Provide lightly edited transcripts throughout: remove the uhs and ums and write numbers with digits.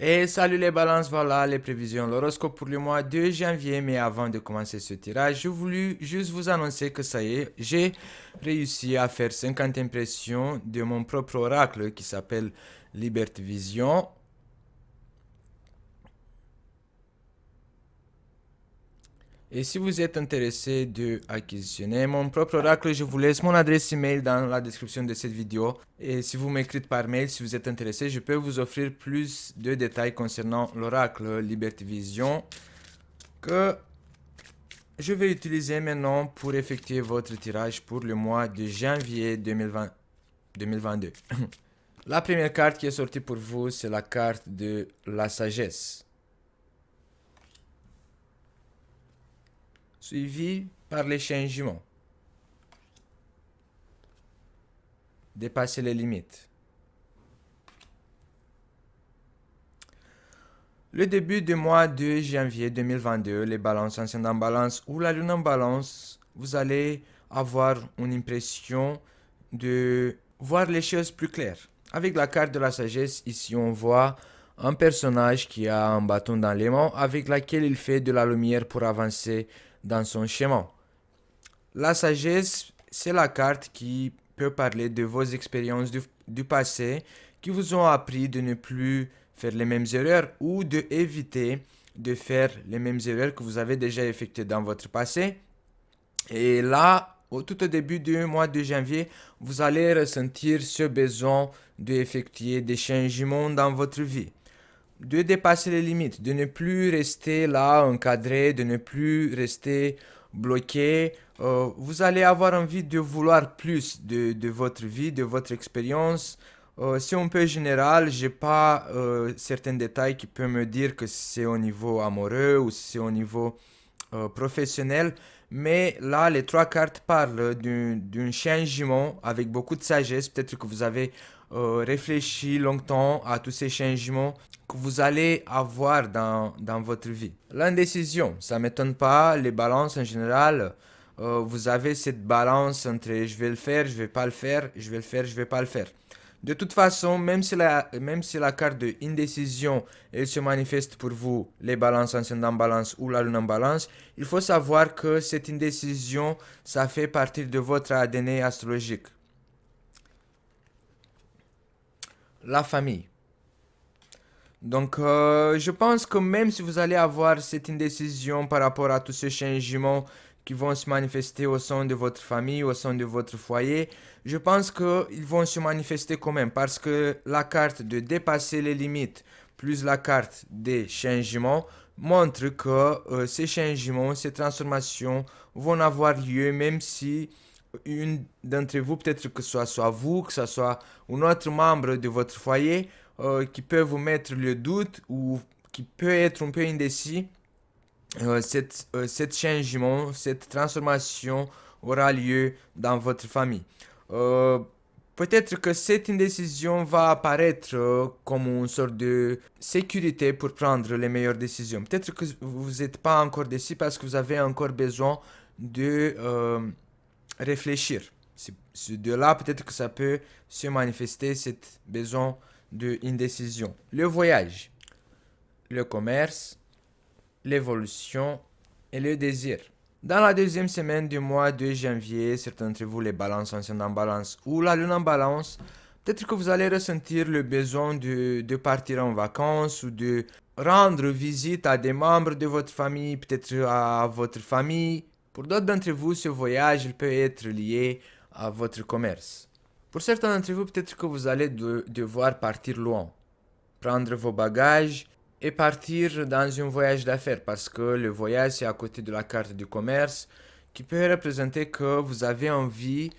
Et salut les balances, voilà les prévisions, l'horoscope pour le mois de janvier. Mais avant de commencer ce tirage, je voulais juste vous annoncer que ça y est, j'ai réussi à faire 50 impressions de mon propre oracle qui s'appelle Liberty Vision. Et si vous êtes intéressé de acquisitionner mon propre oracle, je vous laisse mon adresse email dans la description de cette vidéo. Et si vous m'écrivez par mail, si vous êtes intéressé, je peux vous offrir plus de détails concernant l'oracle Liberty Vision que je vais utiliser maintenant pour effectuer votre tirage pour le mois de janvier 2022. La première carte qui est sortie pour vous, c'est la carte de la sagesse, suivie par les changements, dépasser les limites. Le début du mois de janvier 2022, les balances ascendant balance ou la lune en balance, vous allez avoir une impression de voir les choses plus claires. Avec la carte de la sagesse, ici on voit un personnage qui a un bâton dans les mains avec laquelle il fait de la lumière pour avancer dans son chemin. La sagesse, c'est la carte qui peut parler de vos expériences du passé qui vous ont appris de ne plus faire les mêmes erreurs ou de éviter de faire les mêmes erreurs que vous avez déjà effectuées dans votre passé. Et là, tout au début du mois de janvier, vous allez ressentir ce besoin d'effectuer des changements dans votre vie, de dépasser les limites, de ne plus rester là encadré, de ne plus rester bloqué. Vous allez avoir envie de vouloir plus de votre vie, de votre expérience. C'est un peu général, j'ai pas certains détails qui peuvent me dire que c'est au niveau amoureux ou c'est au niveau professionnel. Mais là, les trois cartes parlent d'un changement avec beaucoup de sagesse. Peut-être que vous avez réfléchi longtemps à tous ces changements que vous allez avoir dans votre vie. L'indécision, ça ne m'étonne pas. Les balances en général, vous avez cette balance entre je vais le faire, je vais pas le faire, je vais le faire, je vais pas le faire. De toute façon, même si la carte de indécision elle se manifeste pour vous, les balances ascendant balance ou la lune en balance, il faut savoir que cette indécision, ça fait partie de votre ADN astrologique. La famille. Donc, je pense que même si vous allez avoir cette indécision par rapport à tous ces changements qui vont se manifester au sein de votre famille, au sein de votre foyer, je pense qu'ils vont se manifester quand même parce que la carte de dépasser les limites plus la carte des changements montre que ces changements, ces transformations vont avoir lieu même si une d'entre vous, peut-être que ce soit vous, que ce soit un autre membre de votre foyer, qui peut vous mettre le doute ou qui peut être un peu indécis, cet changement, cette transformation aura lieu dans votre famille. Euh, Peut-être que cette indécision va apparaître comme une sorte de sécurité pour prendre les meilleures décisions. Peut-être que vous n'êtes pas encore décis parce que vous avez encore besoin de réfléchir. C'est de là peut-être que ça peut se manifester cette besoin de indécision. Le voyage, le commerce, l'évolution et le désir. Dans la deuxième semaine du mois de janvier, certains d'entre vous, les balances anciennes en balance ou la lune en balance, peut-être que vous allez ressentir le besoin de partir en vacances ou de rendre visite à des membres de votre famille, peut-être à votre famille. Pour d'autres d'entre vous, ce voyage il peut être lié à votre commerce. Pour certains d'entre vous, peut-être que vous allez devoir partir loin, prendre vos bagages et partir dans un voyage d'affaires parce que le voyage c'est à côté de la carte du commerce qui peut représenter que vous avez envie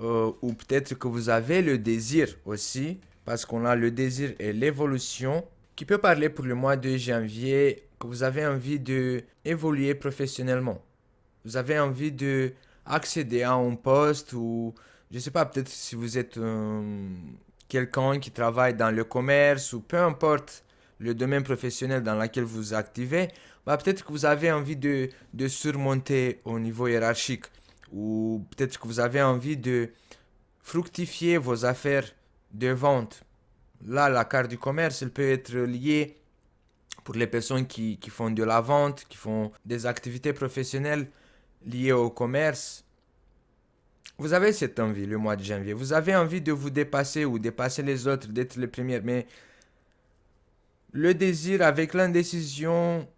ou peut-être que vous avez le désir aussi parce qu'on a le désir et l'évolution qui peut parler pour le mois de janvier que vous avez envie de évoluer professionnellement. Vous avez envie de accéder à un poste ou je sais pas peut-être si vous êtes quelqu'un qui travaille dans le commerce ou peu importe le domaine professionnel dans lequel vous activez, bah peut-être que vous avez envie de surmonter au niveau hiérarchique ou peut-être que vous avez envie de fructifier vos affaires de vente. Là, la carte du commerce, elle peut être liée Pour les personnes qui font de la vente, qui font des activités professionnelles liées au commerce, vous avez cette envie le mois de janvier. Vous avez envie de vous dépasser ou dépasser les autres, d'être les premiers. Mais le désir avec l'indécision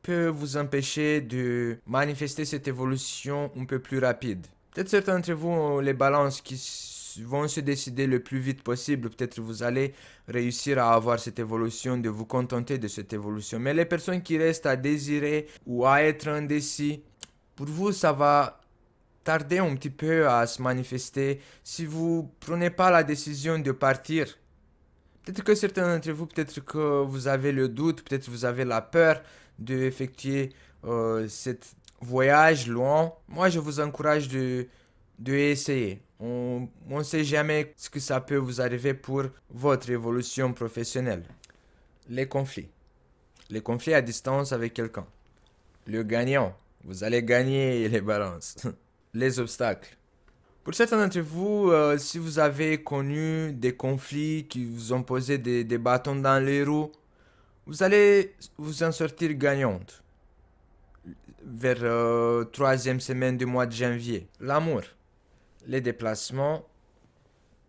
peut vous empêcher de manifester cette évolution un peu plus rapide. Peut-être certains d'entre vous ont les balances qui vont se décider le plus vite possible. Peut-être vous allez réussir à avoir cette évolution, de vous contenter de cette évolution. Mais les personnes qui restent à désirer ou à être indécis, pour vous, ça va tarder un petit peu à se manifester si vous prenez pas la décision de partir. Peut-être que certains d'entre vous, peut-être que vous avez le doute, peut-être que vous avez la peur d'effectuer cet voyage loin. Moi, je vous encourage de essayer. On ne sait jamais ce que ça peut vous arriver pour votre évolution professionnelle. Les conflits. Les conflits à distance avec quelqu'un. Le gagnant. Vous allez gagner les balances. Les obstacles. Pour certains d'entre vous, si vous avez connu des conflits qui vous ont posé des bâtons dans les roues, vous allez vous en sortir gagnante. Vers troisième semaine du mois de janvier. L'amour, les déplacements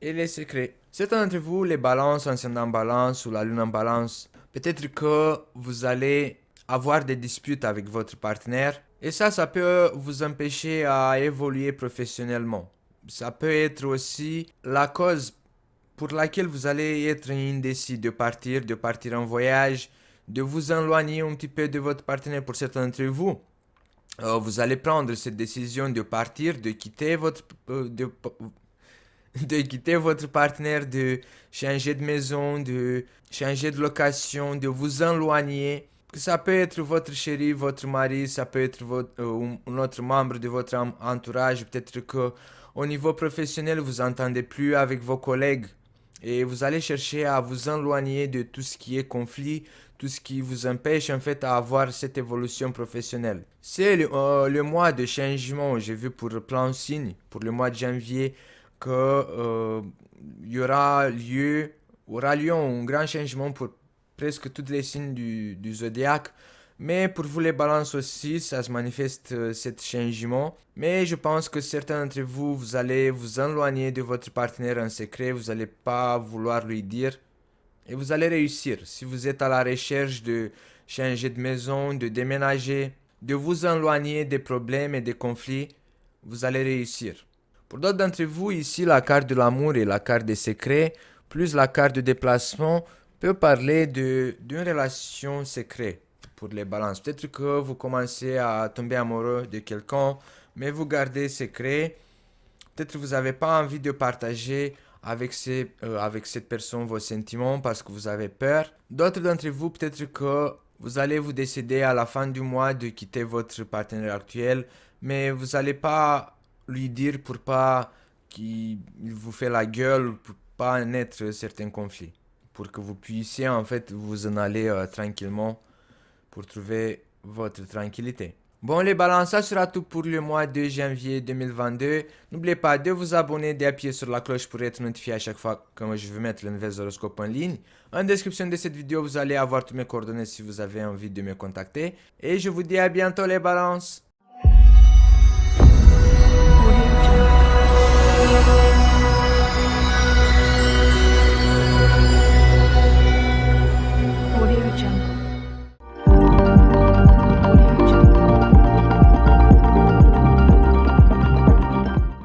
et les secrets. Certains d'entre vous, les balances, ascendant balance ou la lune en balance, peut-être que vous allez avoir des disputes avec votre partenaire et ça peut vous empêcher à évoluer professionnellement. Ça peut être aussi la cause pour laquelle vous allez être indécis de partir en voyage, de vous éloigner un petit peu de votre partenaire. Pour certains d'entre vous, vous allez prendre cette décision de partir, de quitter votre partenaire, de changer de maison, de changer de location, de vous éloigner. Ça peut être votre chéri, votre mari, ça peut être un autre membre de votre entourage. Peut-être que au niveau professionnel, vous n'entendez plus avec vos collègues et vous allez chercher à vous éloigner de tout ce qui est conflit, tout ce qui vous empêche en fait à avoir cette évolution professionnelle. C'est le mois de changement. J'ai vu pour le plan signe, pour le mois de janvier, que il y aura lieu un grand changement pour presque tous les signes du zodiaque. Mais pour vous les balances aussi, ça se manifeste cet changement. Mais je pense que certains d'entre vous, vous allez vous éloigner de votre partenaire en secret. Vous n'allez pas vouloir lui dire. Et vous allez réussir. Si vous êtes à la recherche de changer de maison, de déménager, de vous éloigner des problèmes et des conflits, vous allez réussir. Pour d'autres d'entre vous, ici, la carte de l'amour et la carte des secrets, plus la carte de déplacement, peut parler d'une relation secrète pour les balances. Peut-être que vous commencez à tomber amoureux de quelqu'un, mais vous gardez secret. Peut-être que vous n'avez pas envie de partager avec cette personne vos sentiments parce que vous avez peur. D'autres d'entre vous, peut-être que vous allez vous décider à la fin du mois de quitter votre partenaire actuel, mais vous n'allez pas lui dire pour pas qu'il vous fait la gueule, pour pas naître certains conflits. Pour que vous puissiez en fait vous en aller tranquillement pour trouver votre tranquillité. Bon les balances, ça sera tout pour le mois de janvier 2022. N'oubliez pas de vous abonner, d'appuyer sur la cloche pour être notifié à chaque fois que je vais mettre le nouvel horoscope en ligne. En description de cette vidéo, vous allez avoir toutes mes coordonnées si vous avez envie de me contacter. Et je vous dis à bientôt les balances.